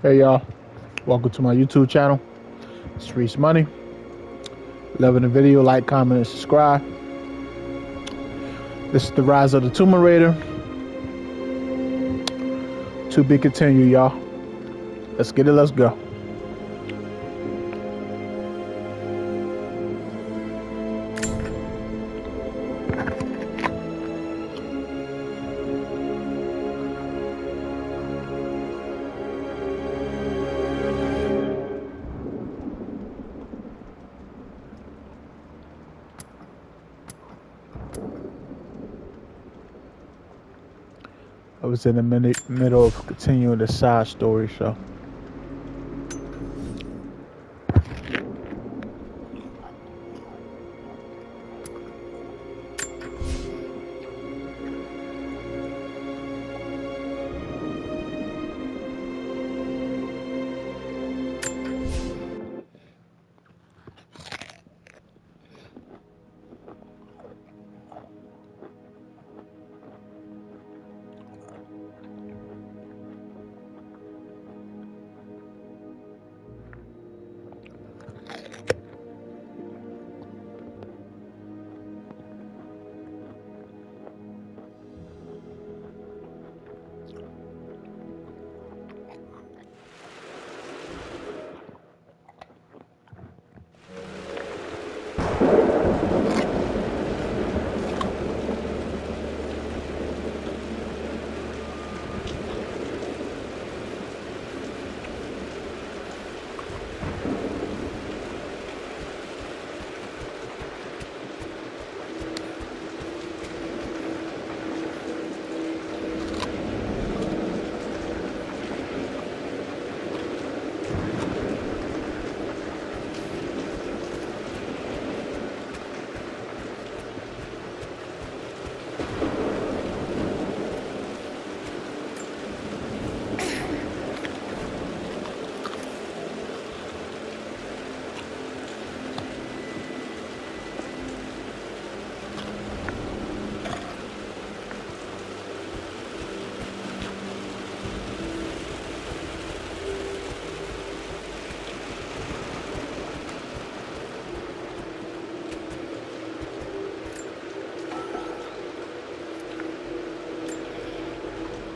Hey y'all, welcome to my YouTube channel. It's Reese Money. Loving the video, like, comment, and subscribe. This is the Rise of the Tomb Raider. To be continued, y'all. Let's get it, let's go. I was in the middle of continuing the side story, so.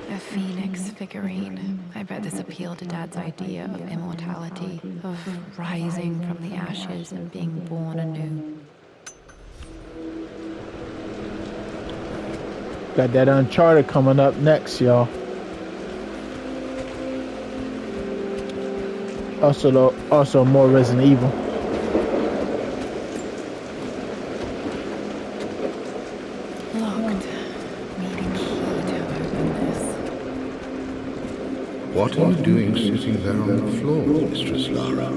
A phoenix figurine. I bet this appealed to Dad's idea of immortality, of rising from the ashes and being born anew. Got that Uncharted coming up next, y'all. Also more Resident Evil. Locked. Need a key to open this. What are you doing sitting there on the floor, Mistress Lara?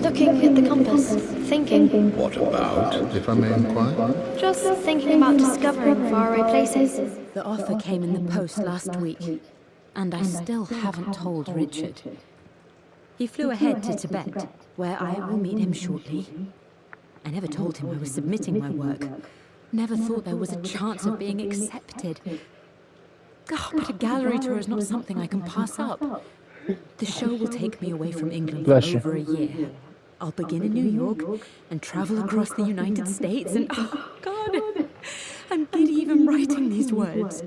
Looking at the compass, thinking. What about, if I may inquire? Just thinking about discovering faraway places. The offer came in the post last week, and I still haven't told Richard. He flew ahead to Tibet, where I will meet him shortly. I never told him I was submitting my work. Never thought there was a chance of being accepted. God, but a gallery tour is not something I can pass up. The show will take me away from England for over a year. I'll begin in New York and travel across the United States and, oh God, I'm giddy even writing these words.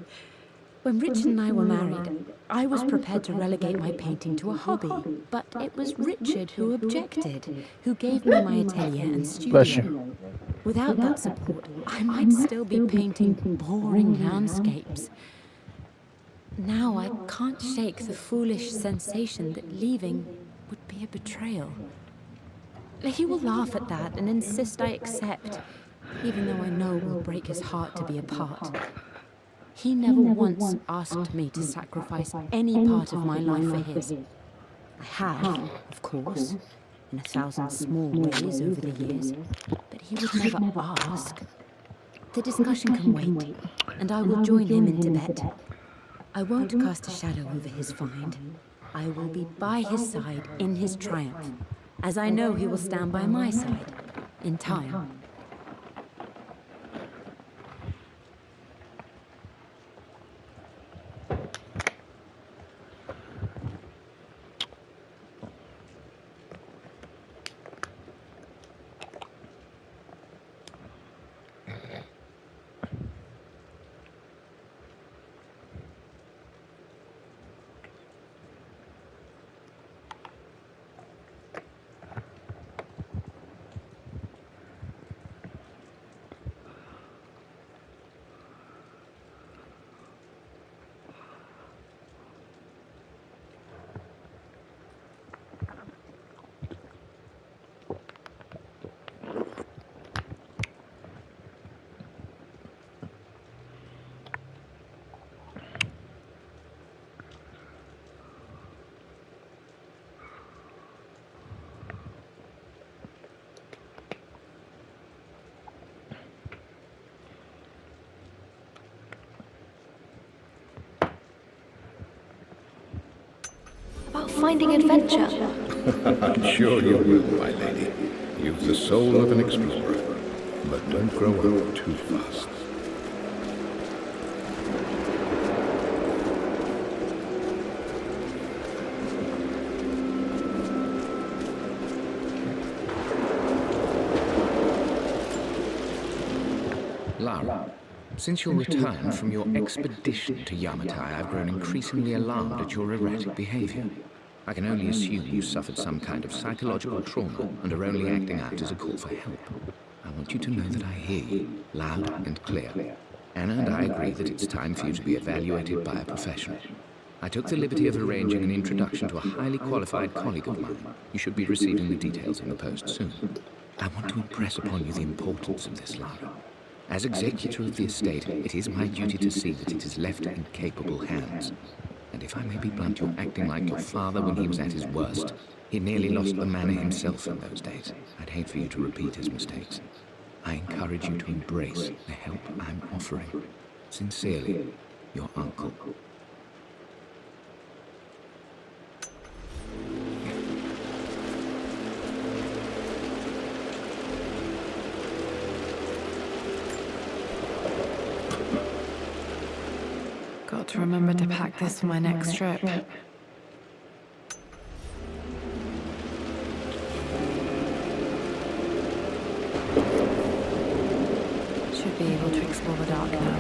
When Richard and I were married, I was prepared to relegate my painting to a hobby, but it was Richard who objected, who gave me my atelier and studio. Without that support, I might still be painting boring landscapes. Now I can't shake the foolish sensation that leaving would be a betrayal. He will laugh at that and insist I accept, even though I know it will break his heart to be apart. He never once asked me to sacrifice any part of my life for his. I have, of course, in 1,000 small ways over the years, but he would never ask. The discussion can wait, and I will join him in Tibet. I won't cast a shadow over his find. I will be by his side in his triumph, as I know he will stand by my side, in time. about finding adventure. I'm sure you will, my lady. You've the soul of an explorer. But don't grow up too fast. Lara, since your return from your expedition to Yamatai, I've grown increasingly alarmed at your erratic behavior. I can only assume you suffered some kind of psychological trauma and are only acting out as a call for help. I want you to know that I hear you, loud and clear. Anna and I agree that it's time for you to be evaluated by a professional. I took the liberty of arranging an introduction to a highly qualified colleague of mine. You should be receiving the details in the post soon. I want to impress upon you the importance of this, Lara. As executor of the estate, it is my duty to see that it is left in capable hands. And if I may be blunt, you're acting like your father when he was at his worst. He nearly lost the manor himself in those days. I'd hate for you to repeat his mistakes. I encourage you to embrace the help I'm offering. Sincerely, your uncle. Got to remember to pack this for my next trip. Should be able to explore the dark now.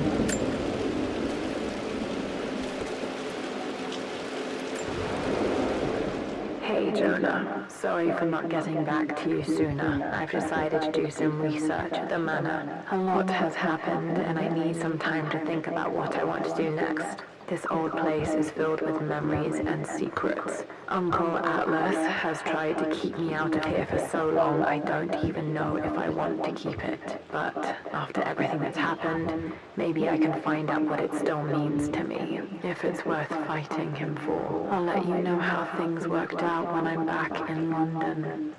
Hey Jonah, sorry for not getting back to you sooner. I've decided to do some research at the manor. A lot has happened and I need some time to think about what I want to do next. This old place is filled with memories and secrets. Uncle Atlas has tried to keep me out of here for so long I don't even know if I want to keep it. But after everything that's happened, maybe I can find out what it still means to me. If it's worth fighting him for. I'll let you know how things worked out when I'm back in London.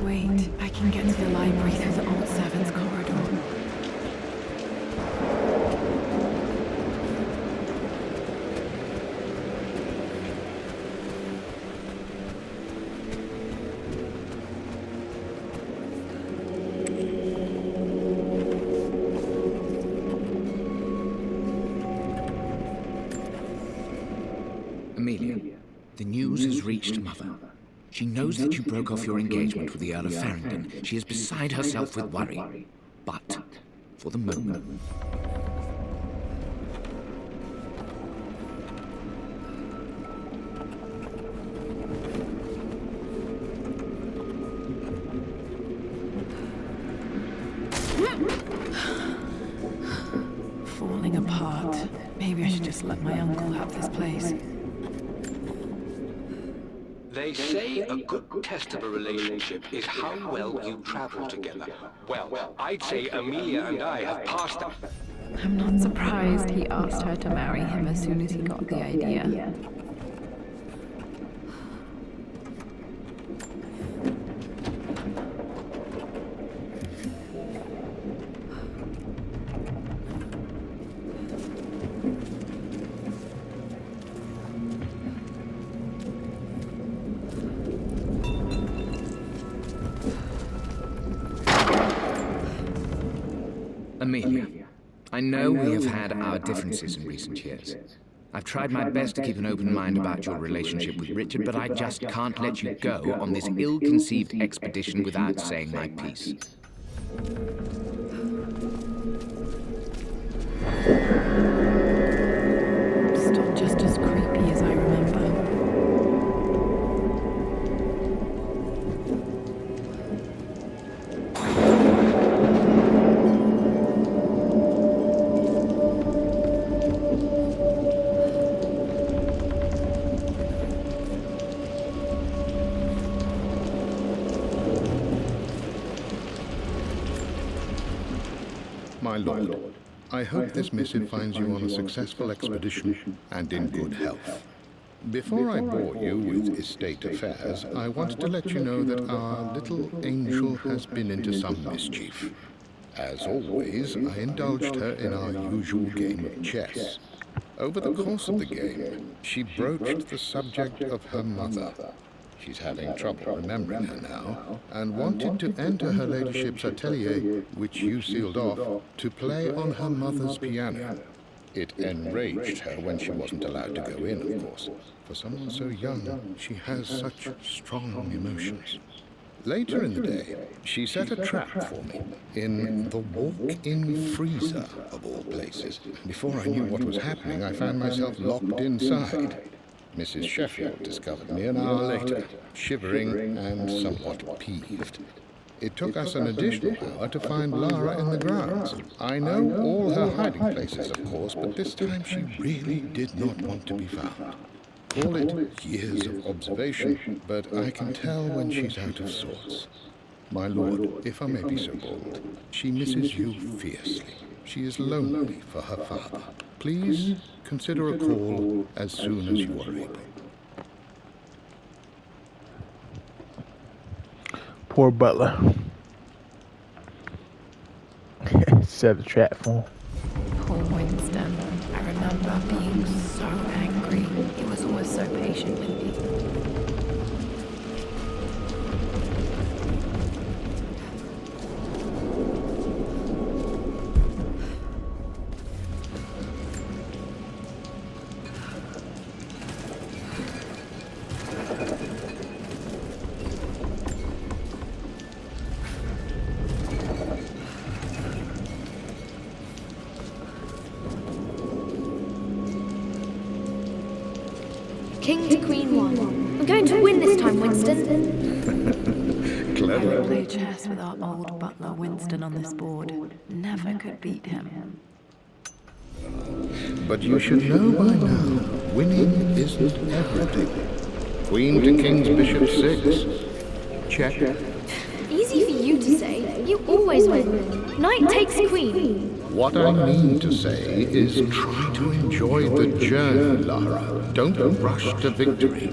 Wait, I can get to the library through the old servants' corridor. Amelia, the news has reached Mother. She knows that you broke off your engagement with the Earl of Farringdon. She is beside herself with worry. But, for the moment... Falling apart. Maybe I should just let my uncle have this place. They say a good test of a relationship is how well you travel together. Well, I'd say Amelia and I have passed that. I'm not surprised he asked her to marry him as soon as he got the idea. Amelia, I know we have had our differences in recent years. I've tried my best to keep an open mind about your relationship with Richard, but I just can't let you go on this ill-conceived expedition without saying my piece. Still just as creepy as I remember. My lord, I hope this missive finds you on a successful expedition and in good health. Before I bore you with estate affairs, I wanted to let you know that our little angel has been into some mischief. As always, I indulged her in our usual game of chess. Over the course of the game, she broached the subject of her mother. She's having trouble remembering her now, and wanted to enter her ladyship's atelier, which you sealed off, to play on her mother's piano. It enraged her when she wasn't allowed to go in, of course. For someone so young, she has such strong emotions. Later in the day, she set a trap for me in the walk-in freezer, of all places. Before I knew what was happening, I found myself locked inside. Mrs. Sheffield discovered me an hour later, shivering and somewhat peeved. It took us an additional hour to find Lara in the grounds. I know all her hiding places, of course, but this time she really did not want to be found. Call it years of observation, but I can tell when she's out of sorts. My lord, if I may be so bold, she misses you fiercely. She is lonely for her father. Please consider a call as soon as you are able. Poor Butler. Set a trap for him. Poor Winston. I remember being so angry. He was always so patient with me. King to Queen 1. We're going to win this time, Winston. Clever. I play chess with our old butler Winston on this board. Never could beat him. But you should know by now, winning isn't everything. Queen to King's Bishop 6. Check. Easy for you to say. You always win. Knight takes queen. What I mean to say is try to enjoy the journey, Lara. Don't rush to victory.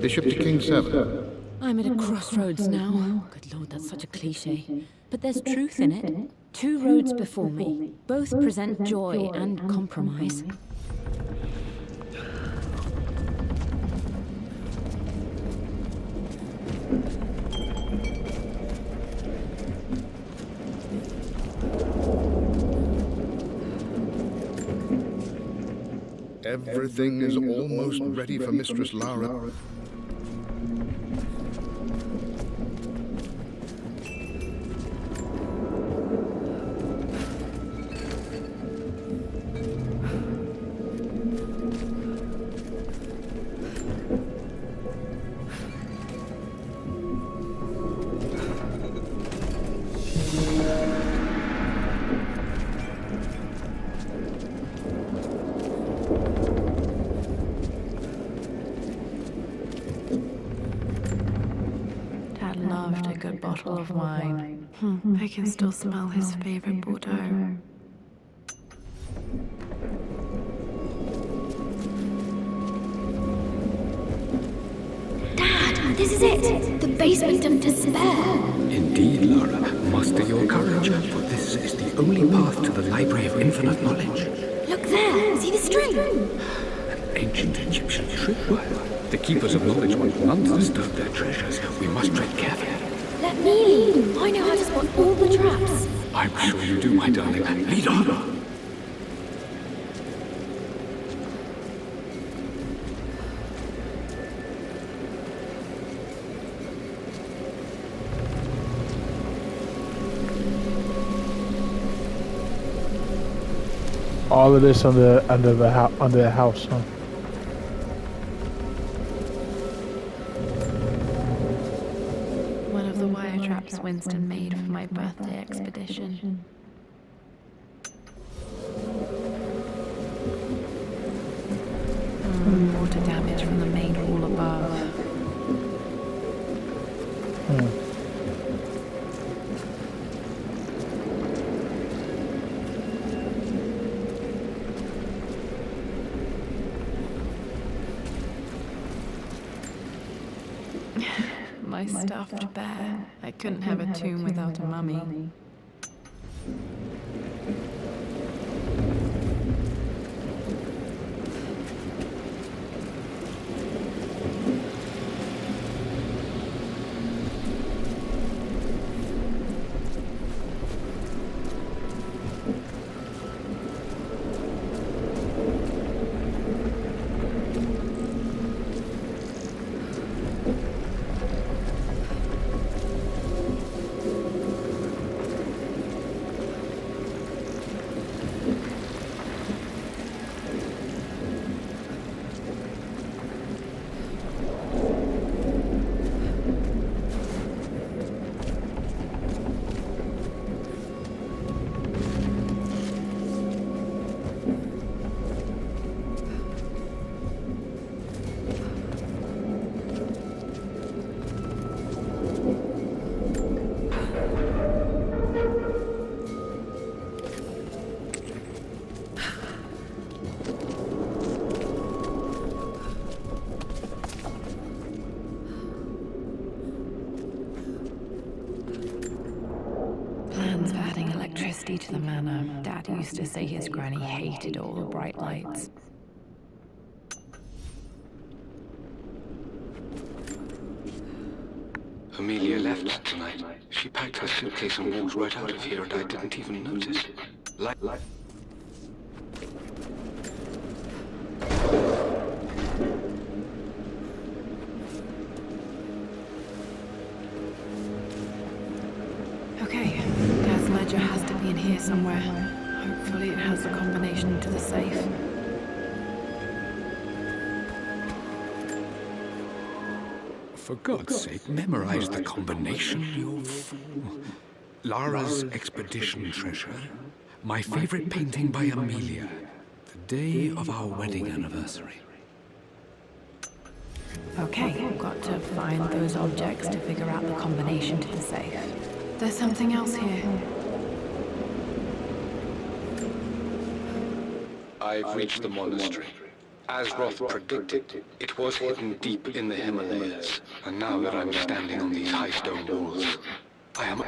Bishop to King 7. I'm at a crossroads now. Good lord, that's such a cliche. But there's truth in it. Two roads before me. Both present joy and compromise. Everything is almost ready for Mistress Lara. Dad loved a good bottle of wine. I can still smell his favorite Bordeaux. Dad, this is it. The basement of despair. Indeed, Lara. Muster your courage, for this is the only path to the Library of Infinite Knowledge. Look there. See the string? An ancient Egyptian tripwire. The Keepers of Knowledge want none to disturb their treasures. We must tread carefully. Let me lead. I know how to spot all the traps. I'm sure you do, my darling. Lead on. All of this under the house, huh? One of the wire traps Winston made for my birthday expedition. Water damage from the main hall above. My stuffed bear. I couldn't have a tomb without a mummy. Plans for adding electricity to the manor. Dad used to say his granny hated all the bright lights. Amelia left tonight. She packed her suitcase and walked right out of here, and I didn't even notice. Okay, Dad's ledger has to be in here somewhere. Hopefully it has the combination to the safe. For God's sake, memorize the combination, you fool. Lara's expedition treasure. My favorite painting by Amelia. The day of our wedding anniversary. Okay, got to find those objects to figure out the combination to the safe. There's something else here. I've reached the monastery. As Roth predicted, it was hidden deep in the Himalayas. And now that I'm standing on these high stone walls, I am...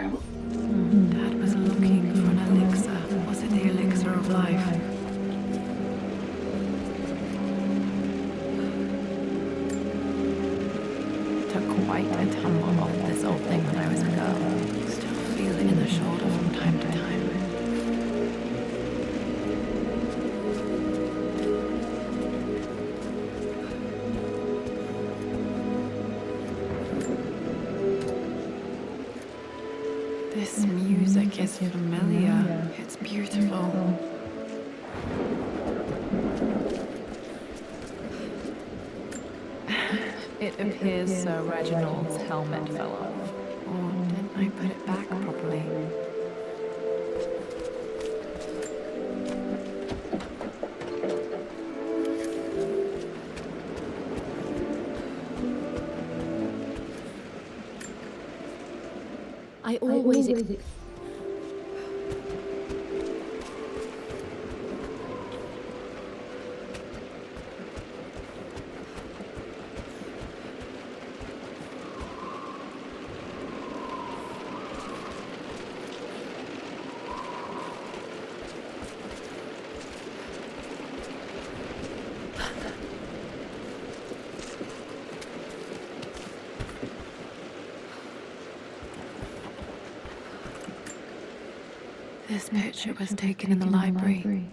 Dad was looking for an elixir. Was it the elixir of life? Took quite a tumble off this old thing when I was a girl. Still feel it in the shoulder from time to time. This music is familiar. It's beautiful. It appears Sir Reginald's helmet fell off. Or didn't I put it back properly? I always... This picture was taken in the library.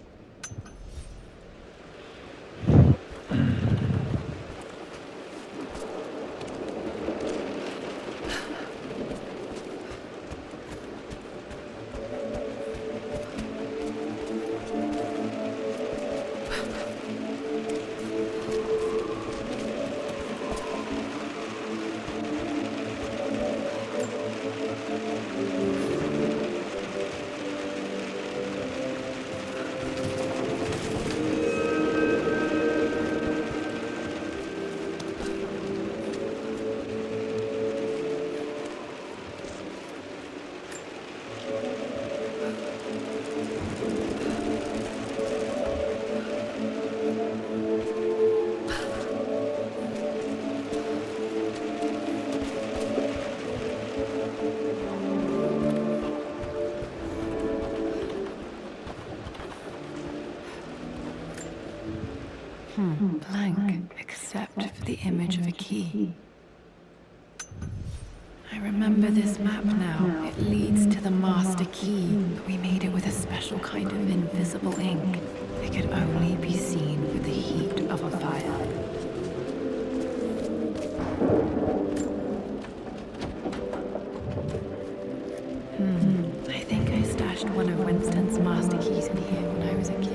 Blank, except for the image of a key. I remember this map now. It leads to the master key, but we made it with a special kind of invisible ink. It could only be seen with the heat of a fire. I think I stashed one of Winston's master keys in here when I was a kid.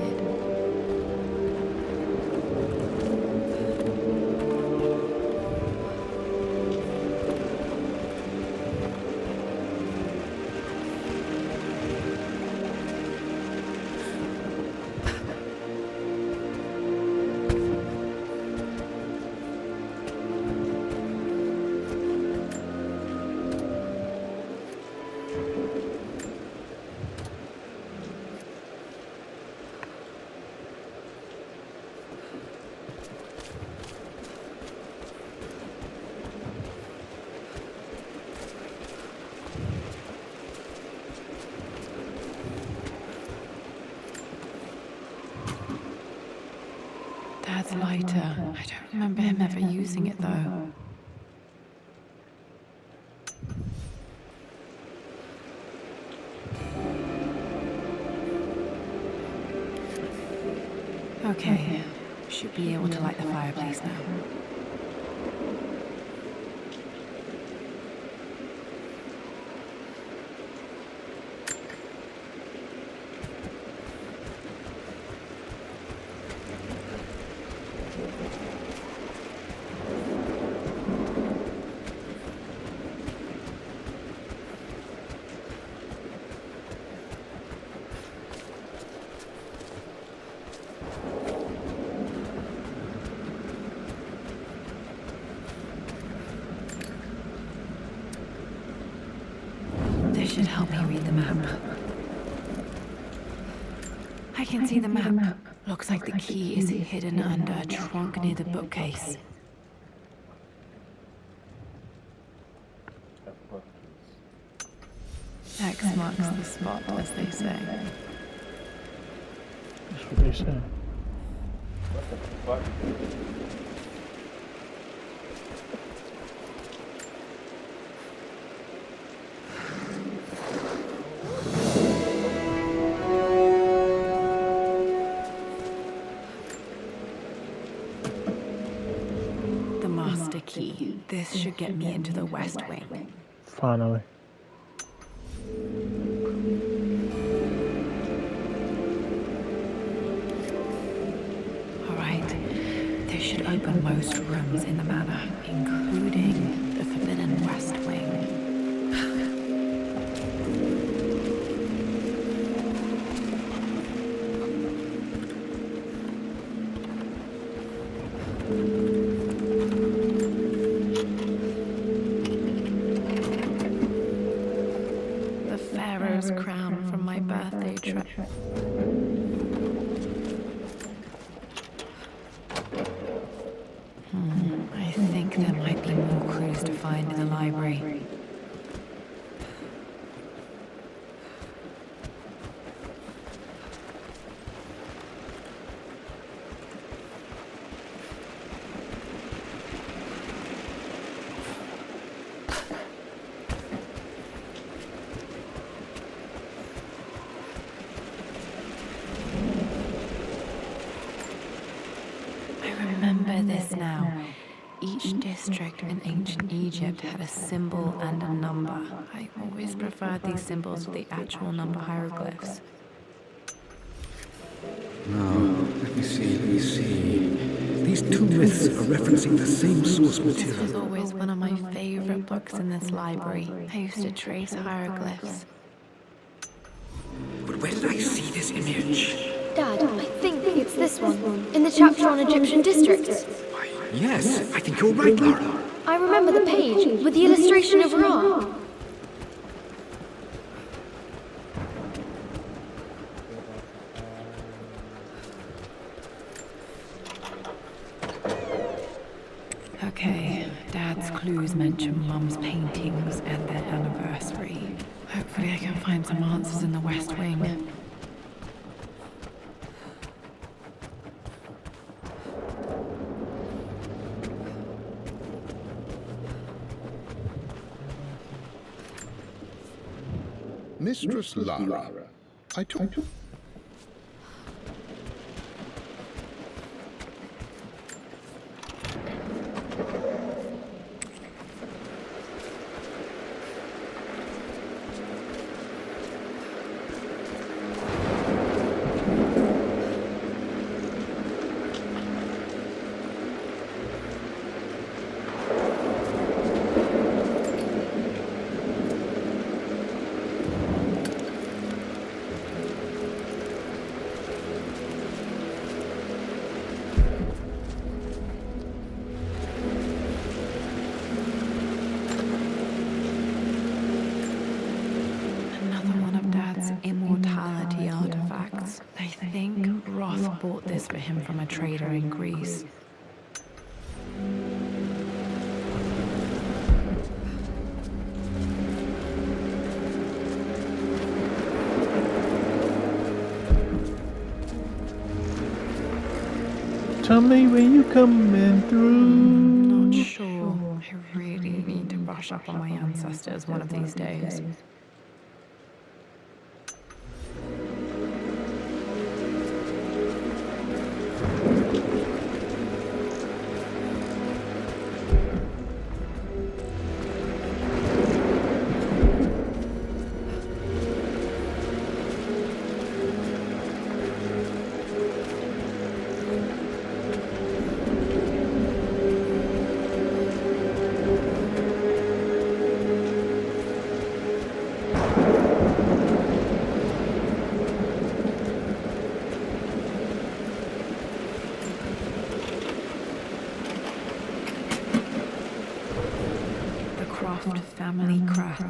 Dad's lighter. I don't remember him ever using it, though. Okay, should be able to light the fireplace now. This should help me read the map. I can see the map. Looks like the key is hidden under a trunk near the bookcase. X marks the spot, as they say. That's what they say. The master key. This should get me into the West Wing. Finally. This should open most rooms in the manor, including the forbidden West Wing. The Pharaoh's crown from my birthday trip. I think there might be more clues to find in the library. I remember this now. Each district in ancient Egypt had a symbol and a number. I always preferred these symbols to the actual number hieroglyphs. Now, let me see. These two myths are referencing the same source This was material. always one of my favorite books in this library. I used to trace hieroglyphs. But where did I see this image? Dad, I think it's this one, in the chapter on Egyptian districts. Why, yes, I think you're right, Lara. I remember the page with the illustration of Ra. Okay, Dad's clues mention Mum's paintings and their anniversary. Hopefully I can find some answers in the West Wing. Mistress Lara, I took... Immortality artifacts. I think Roth bought this for him from a trader in Greece. Tell me when you coming through. Not sure. I really need to brush up on my ancestors one of these days. Family craft.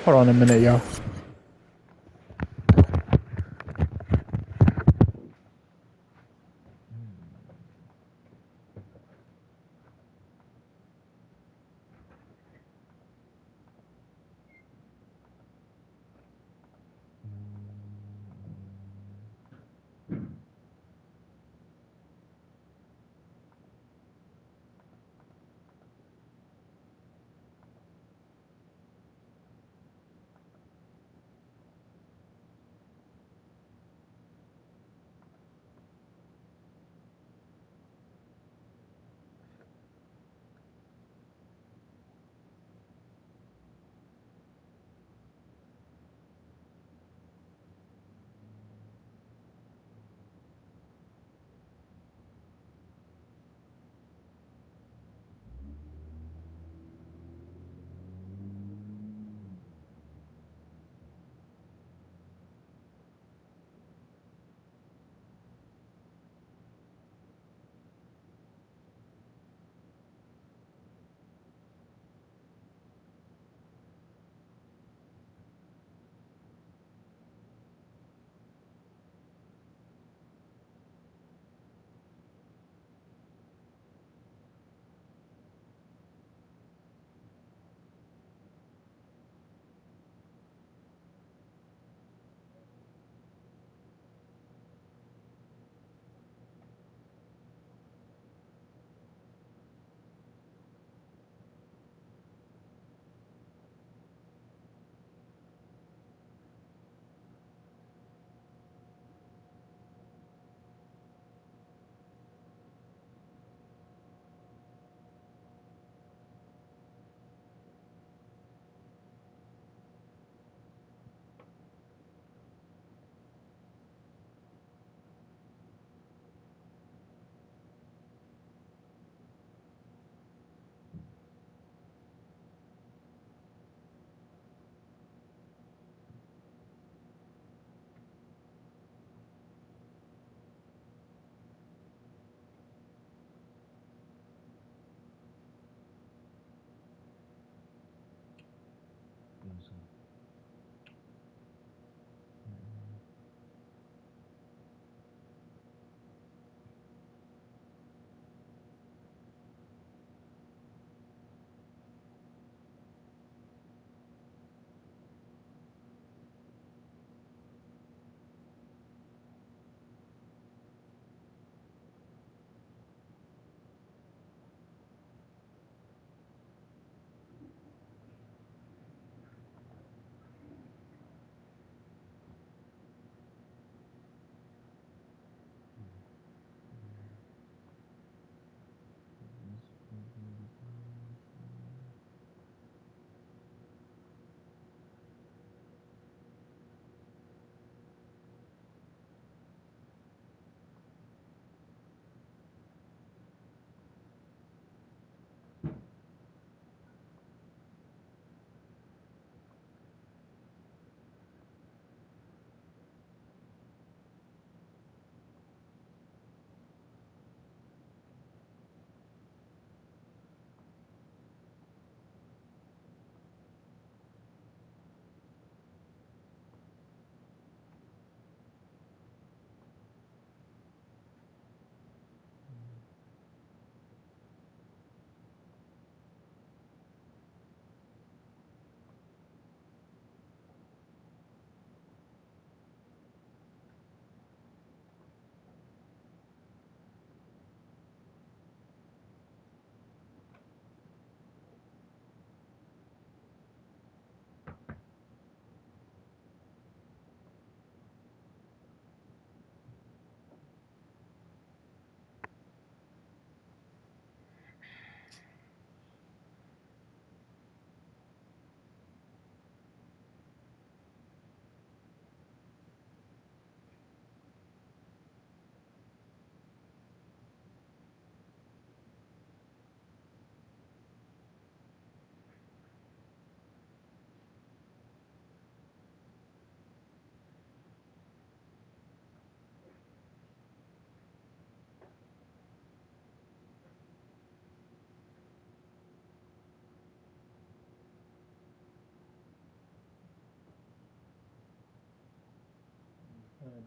Hold on a minute, y'all.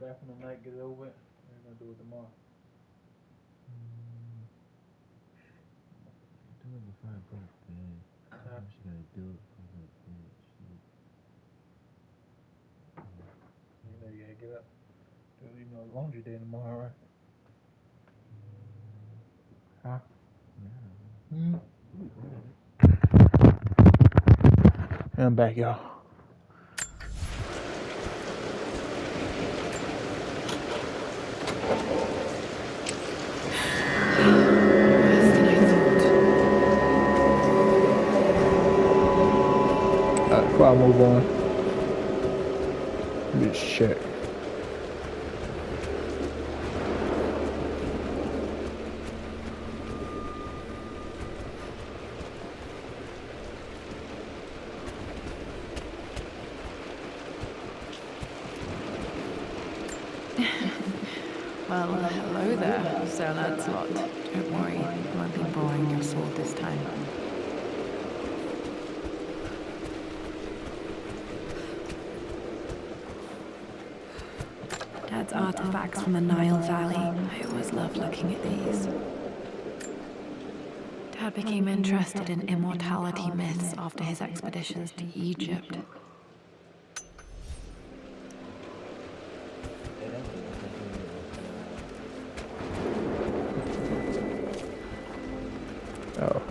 back from the night, get it over with. We're gonna do it tomorrow. Do it before I go to bed. I'm just gonna do it for the bed. You know you gotta get up. You know, laundry day tomorrow, right? Huh? Yeah. I'm back, y'all. Before I move on, let me just check. Well, hello there, Sir Lancelot. Don't worry, I won't be boring your sword this time. Dad's artifacts from the Nile Valley. I always loved looking at these. Dad became interested in immortality myths after his expeditions to Egypt. Oh.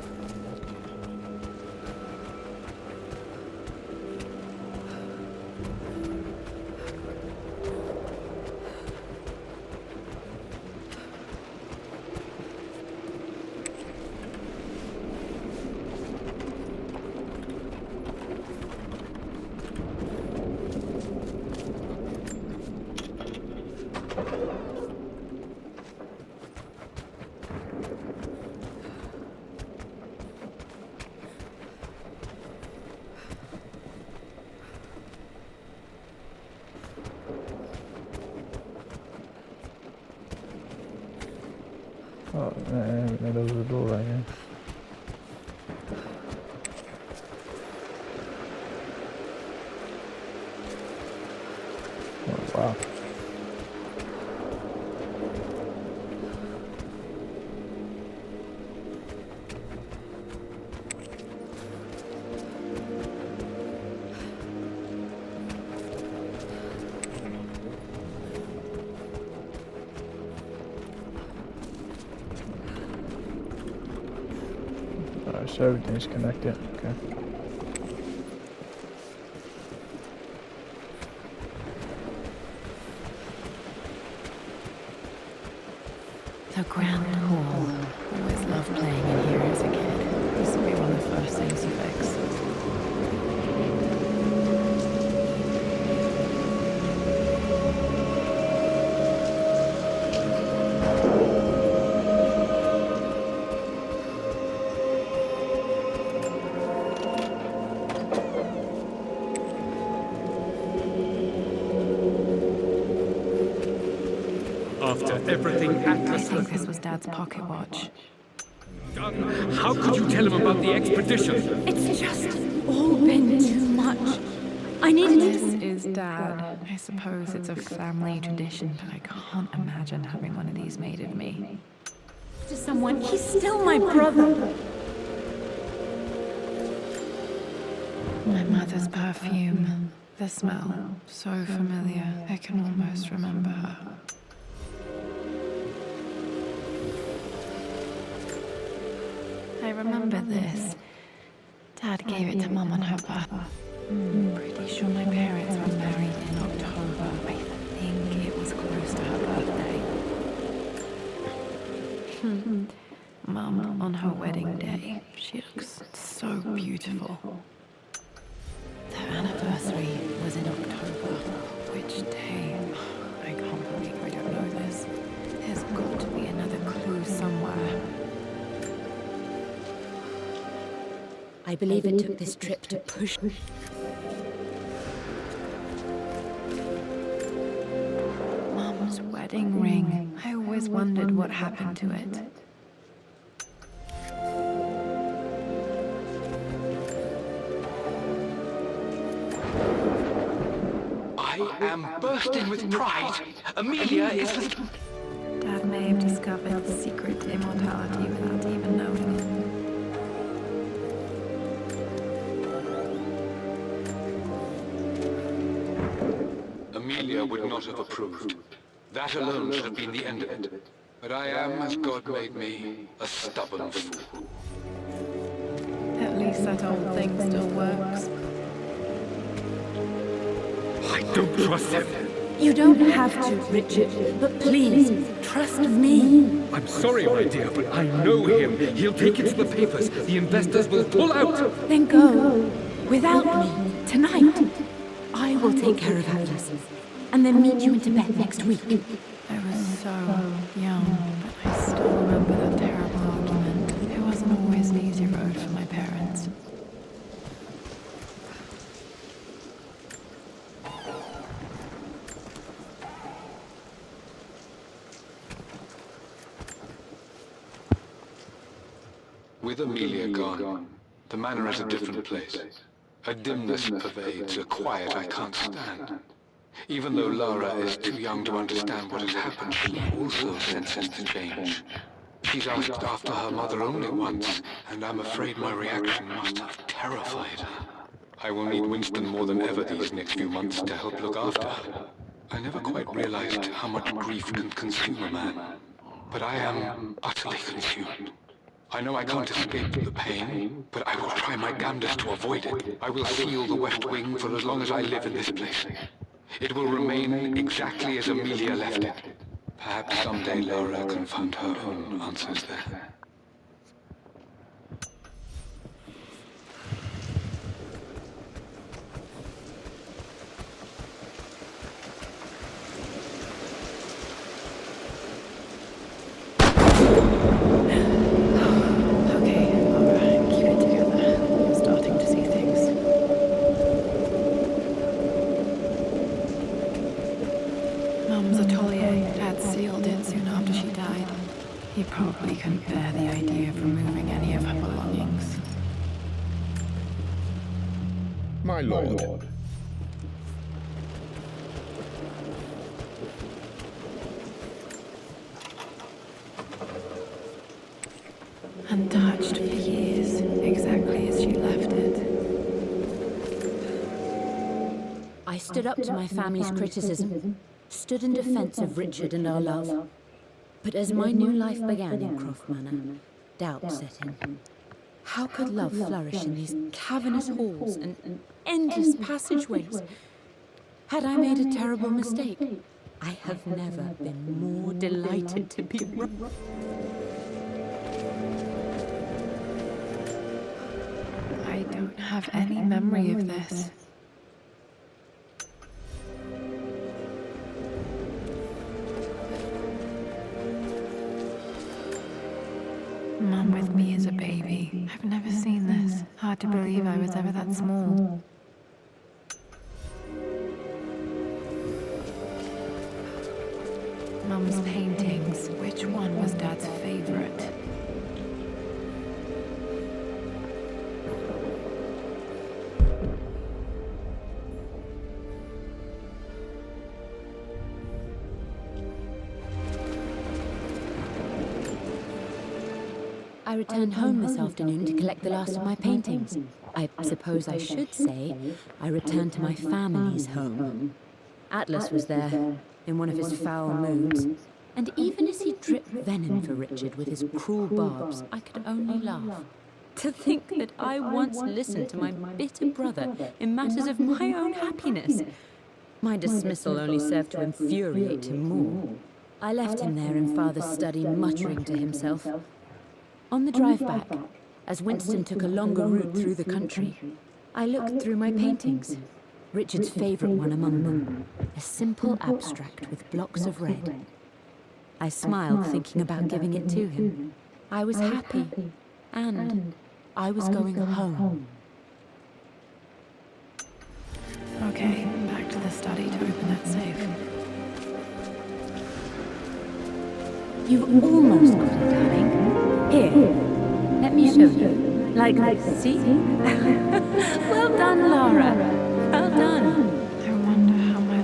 Oh, man, there was a door right here. Oh, wow. So everything's connected. Okay. The Grand Hall. Always loved playing in here as a kid. This will be one of the first things to fix. After everything Atlas I think this was Dad's pocket watch. done, how could you tell him about the expedition? It's just all been too much. I needed This to... is Dad. I suppose it's a family tradition, but I can't imagine having one of these made of me. to someone. He's still my brother. My mother's perfume. The smell. So familiar. I can almost remember her. I remember this. Dad gave it to Mum on her birthday. Pretty sure my parents were married in October. I think it was close to her birthday. Mum, on her wedding day, she looks so beautiful. Their anniversary was in October. Which day? I can't believe I don't know this. There's got to be another clue somewhere. I believe it took this trip to push... Mum's wedding ring. I always wondered what happened to it. I am bursting with pride. Amelia is the... Dad may have discovered the secret to immortality without even knowing it. Amelia would not have approved. That alone should have been the end of it. But I am, as God made me, a stubborn fool. At least that old thing still works. I don't trust him. You don't have to, Richard, but please, trust me. I'm sorry, my dear, but I know him. He'll take it to the papers. The investors will pull out. Then go. Without me. Tonight. I will take care of Atlas. And then meet you in Tibet next week. I was so young, but I still remember that terrible argument. It wasn't always an easy road for my parents. With Amelia gone, the manor is a different place. A dimness pervades, a quiet I can't stand. Even though Lara is too young to understand what has happened, she also senses the change. She's asked after her mother only once, and I'm afraid my reaction must have terrified her. I will need Winston more than ever these next few months to help look after her. I never quite realized how much grief can consume a man, but I am utterly consumed. I know I can't escape the pain, but I will try my damnedest to avoid it. I will seal the West Wing for as long as I live in this place. It will remain exactly as Amelia left it. Perhaps someday Lara can find her own answers there. He probably couldn't bear the idea of removing any of her belongings. My lord. Untouched for years, exactly as she left it. I stood up to my family's criticism, stood in defense of Richard and our love. But as my new life began in Croft Manor, doubt set in. How could love flourish in these cavernous halls and endless passageways? Had I made a terrible mistake? I have never been more delighted to be wrong. I don't have any memory of this. Mum with me as a baby. I've never seen this. Hard to believe I was ever that small. Mum's paintings. Which one was Dad's favorite? I returned home this afternoon to collect the last of my paintings. I suppose I should say I returned to my family's home. Atlas was there, in one of his foul moods, and even as he dripped venom for Richard with his cruel barbs, I could only laugh. To think that I once listened to my bitter brother in matters of my own happiness. My dismissal only served to infuriate him more. I left him there in Father's study, muttering to himself. On the drive back, as Winston took a longer route through the country, I looked through my paintings, Richard's favourite one among them, a simple abstract with blocks of red. I smiled, thinking about giving it to him. I was happy, and I was going home. Okay, back to the study to open that safe. You've almost got it, darling. Here, let me show you. Like this, see? Well done, Lara. Well done. I wonder how my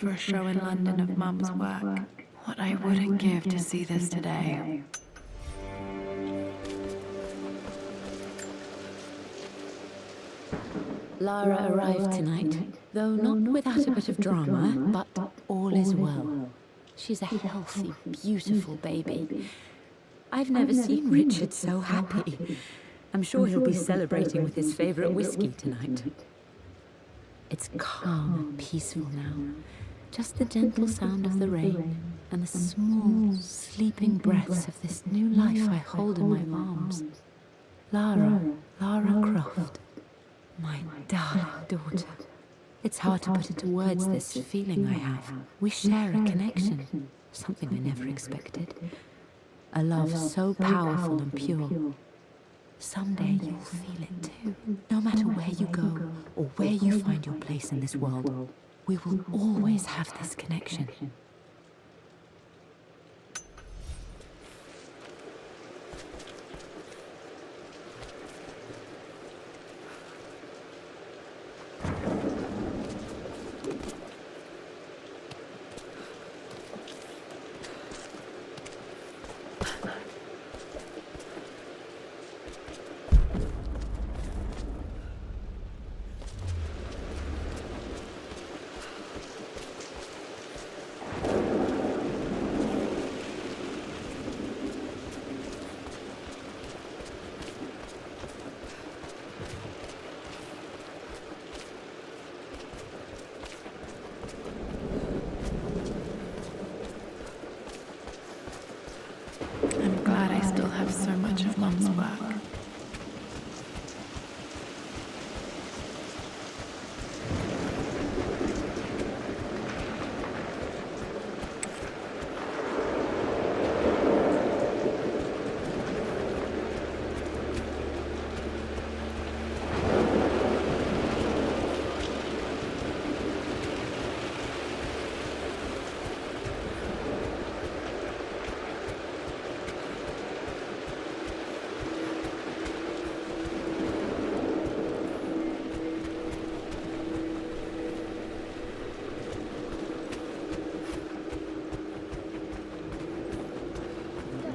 for a show in London of Mum's work. What I wouldn't give to see this today. Lara arrived tonight, though not without a bit of drama, but all is well. She's a healthy, beautiful baby. I've never seen Richard so happy. I'm sure he'll be celebrating with his favorite whiskey tonight. It's calm and peaceful now. Just the gentle sound of the rain and the small, sleeping breaths of this new life I hold in my arms. Lara Croft. My darling daughter. It's hard to put into words this feeling I have. We share a connection, something I never expected. A love so powerful and pure. Someday you'll feel it too. No matter where you go or where you find your place in this world, we will always have this connection. I'm glad I still have so much of Mum's work.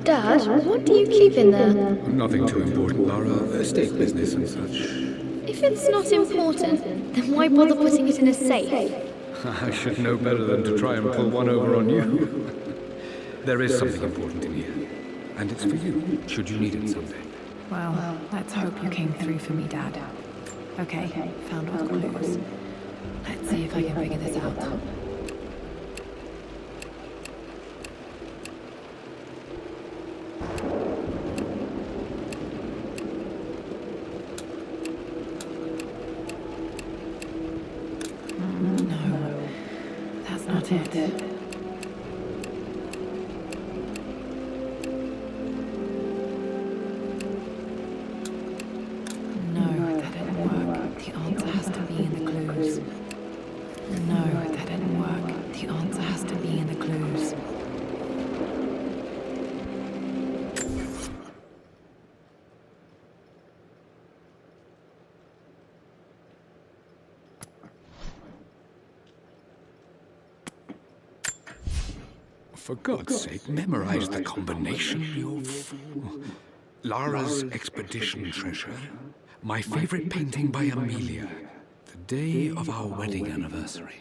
Dad, what do you keep in there? Nothing too important, Lara. Estate business and such. If it's not important, then why bother putting it in a safe? I should know better than to try and pull one over on you. There is something important in here. And it's for you, should you need it someday. Well, let's hope you came through for me, Dad. Okay, found all the clues. Let's see if I can figure this out. No, that's not it. No, that didn't work. The answer has to be in the clues. No, that didn't work. The answer has to be in the clues. For God's sake, memorize the combination, you fool. Lara's expedition treasure. My favorite painting by Amelia. The day of our wedding anniversary.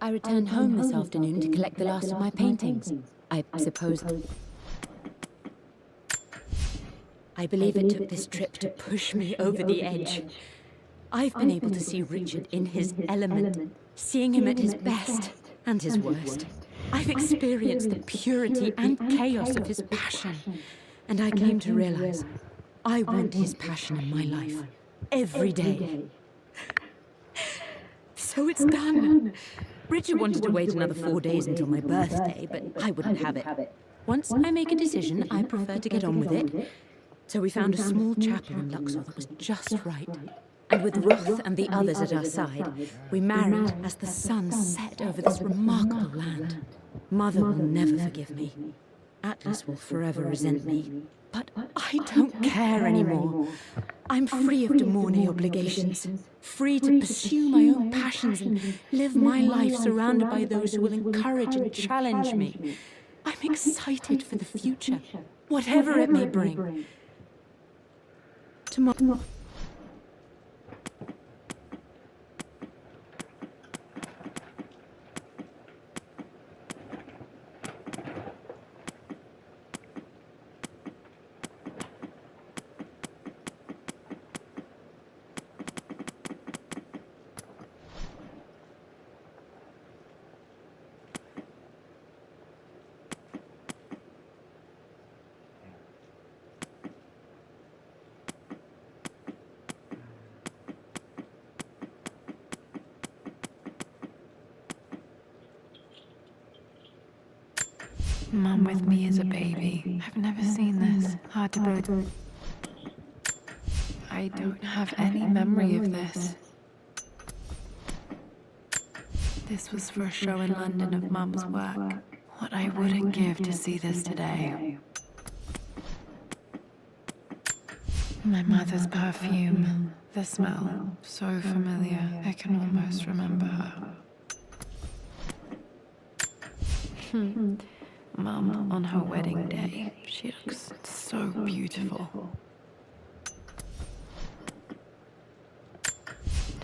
I returned home this afternoon to collect the last of my paintings. I suppose... I believe it took this trip to push me over the edge. I've been able to see Richard in his element, seeing him at his best and his worst. I've experienced the purity and chaos of his passion, and I came to realize I want his passion in my life every day. So it's done. Richard wanted to wait another 4 days until my birthday, but I wouldn't have it. Once I make a decision, I prefer to get on with it. So we found a small chapel in Luxor that was just right. And with Roth and the others at our side, we married as the sun set over this remarkable land. Mother will never forgive me. Atlas will forever resent me. But I don't care anymore. I'm free of Demorne obligations, free to pursue my own passions and live my life surrounded by those who will encourage and challenge me. I'm excited for the future, whatever it may bring. Tomorrow. Mum with me as a baby. I've never seen this. Hard to believe. I don't have any memory of this. This was for a show in London of Mum's work. What I wouldn't give to see this today. My mother's perfume. The smell. So familiar. I can almost remember her. Mum on her wedding day. She looks so beautiful.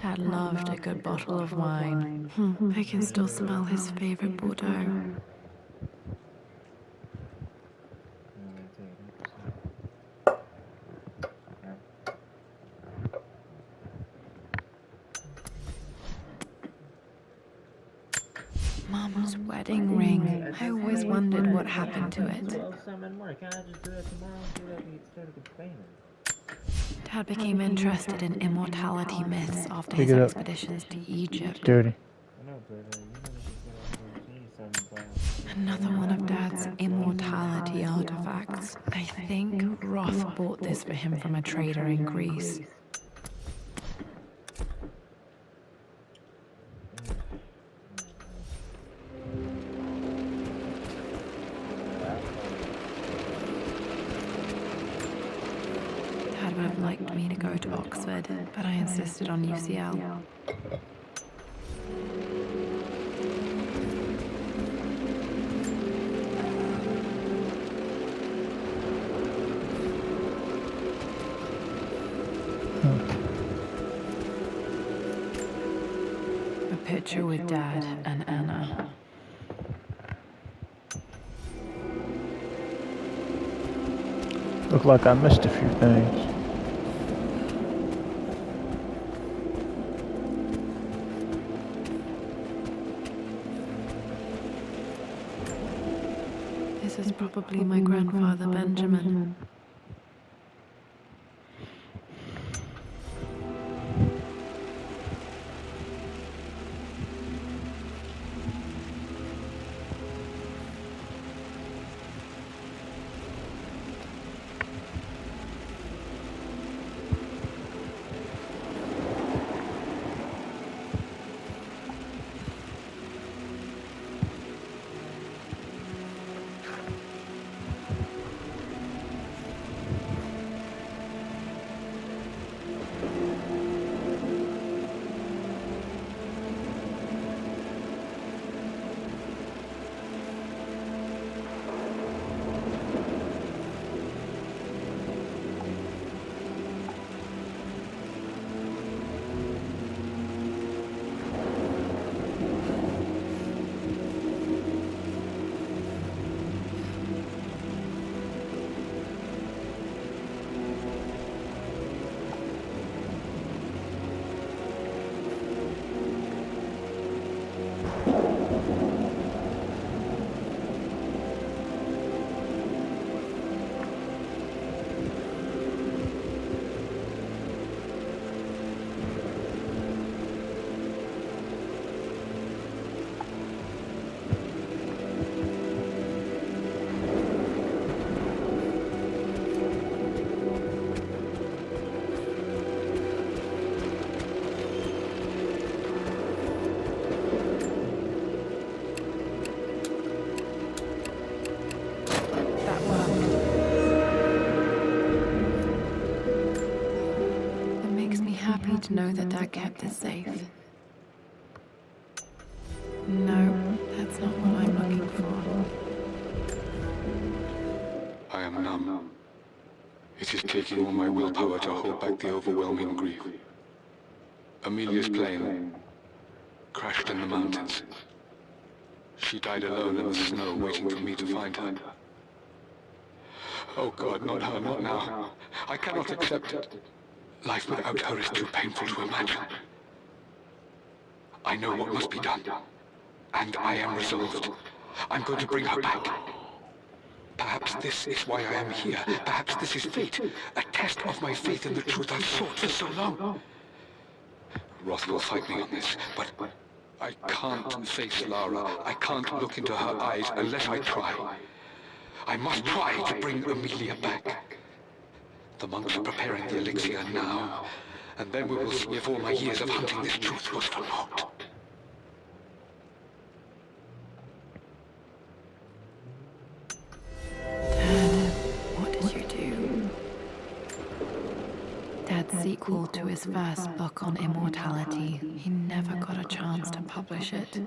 Dad loved a good bottle of wine. I can still smell his favorite Bordeaux. Mum's wedding ring. I always wondered what happened to it. Dad became interested in immortality myths after his expeditions to Egypt. Dirty. Another one of Dad's immortality artifacts. I think Roth bought this for him from a trader in Greece. Dad would have liked me to go to Oxford, but I insisted on UCL. A picture with Dad and Anna. Look like I missed a few things. This is probably my grandfather Benjamin. happy to know that Dad kept this safe. No, that's not what I'm looking for. I am numb. It is taking all my willpower to hold back the overwhelming grief. Amelia's plane crashed in the mountains. She died alone in the snow, waiting for me to find her. Oh God, not her, not now. I cannot accept it. Life without her is too painful to imagine. I know what must be done, and I am resolved. I'm going to bring her back. Perhaps this is why I am here. Perhaps this is fate, a test of my faith in the truth I've sought for so long. Roth will fight me on this, but I can't face Lara. I can't look into her eyes unless I try. I must try to bring Amelia back. The monks are preparing the elixir now, and then we will see if all my years of hunting this truth was for naught. Dad, what did you do? Dad's sequel to his first book on immortality. He never got a chance to publish it.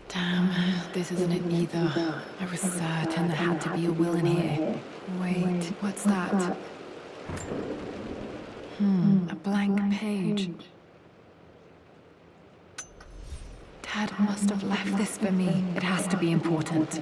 Damn, this isn't it either. I was certain there had to be a will in here. Wait, what's that? A blank page. Dad must have left this for me. It has to be important.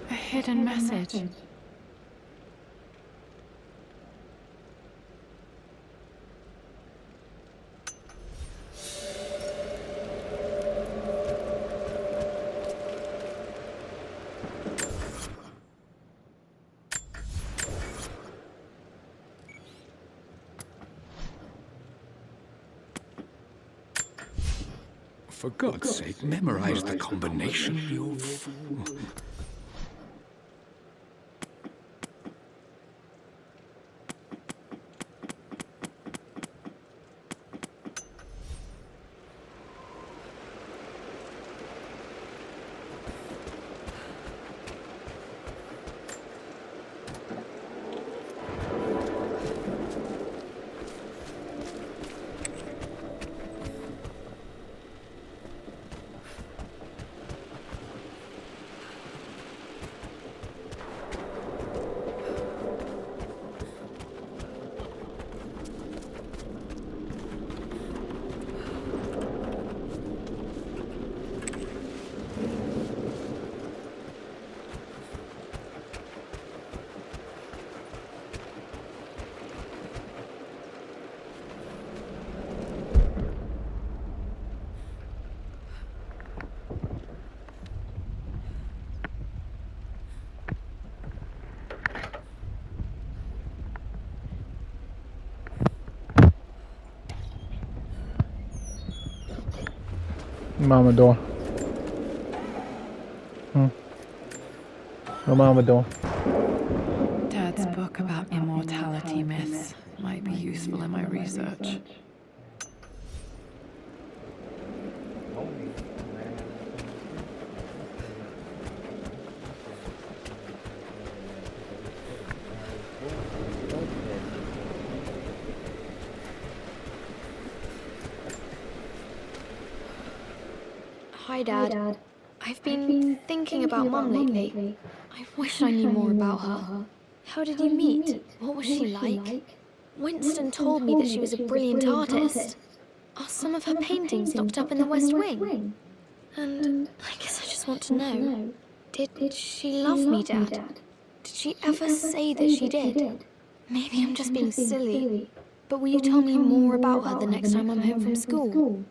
Hidden message. For God's sake, memorize the combination, you fool. Mama doing? What Mama doing? Dad's book about immortality myths might be useful in my research. Hi, Dad. I've been thinking about Mum lately. I wish I knew more about her. How did you meet? What was she like? Winston told me that she was a brilliant artist. Are some of her paintings locked up in the West Wing? And I guess I just want to know, did she love me, Dad? Did she ever say that she did? Maybe I'm just being silly, but will you tell me more about her the next time I'm home from school?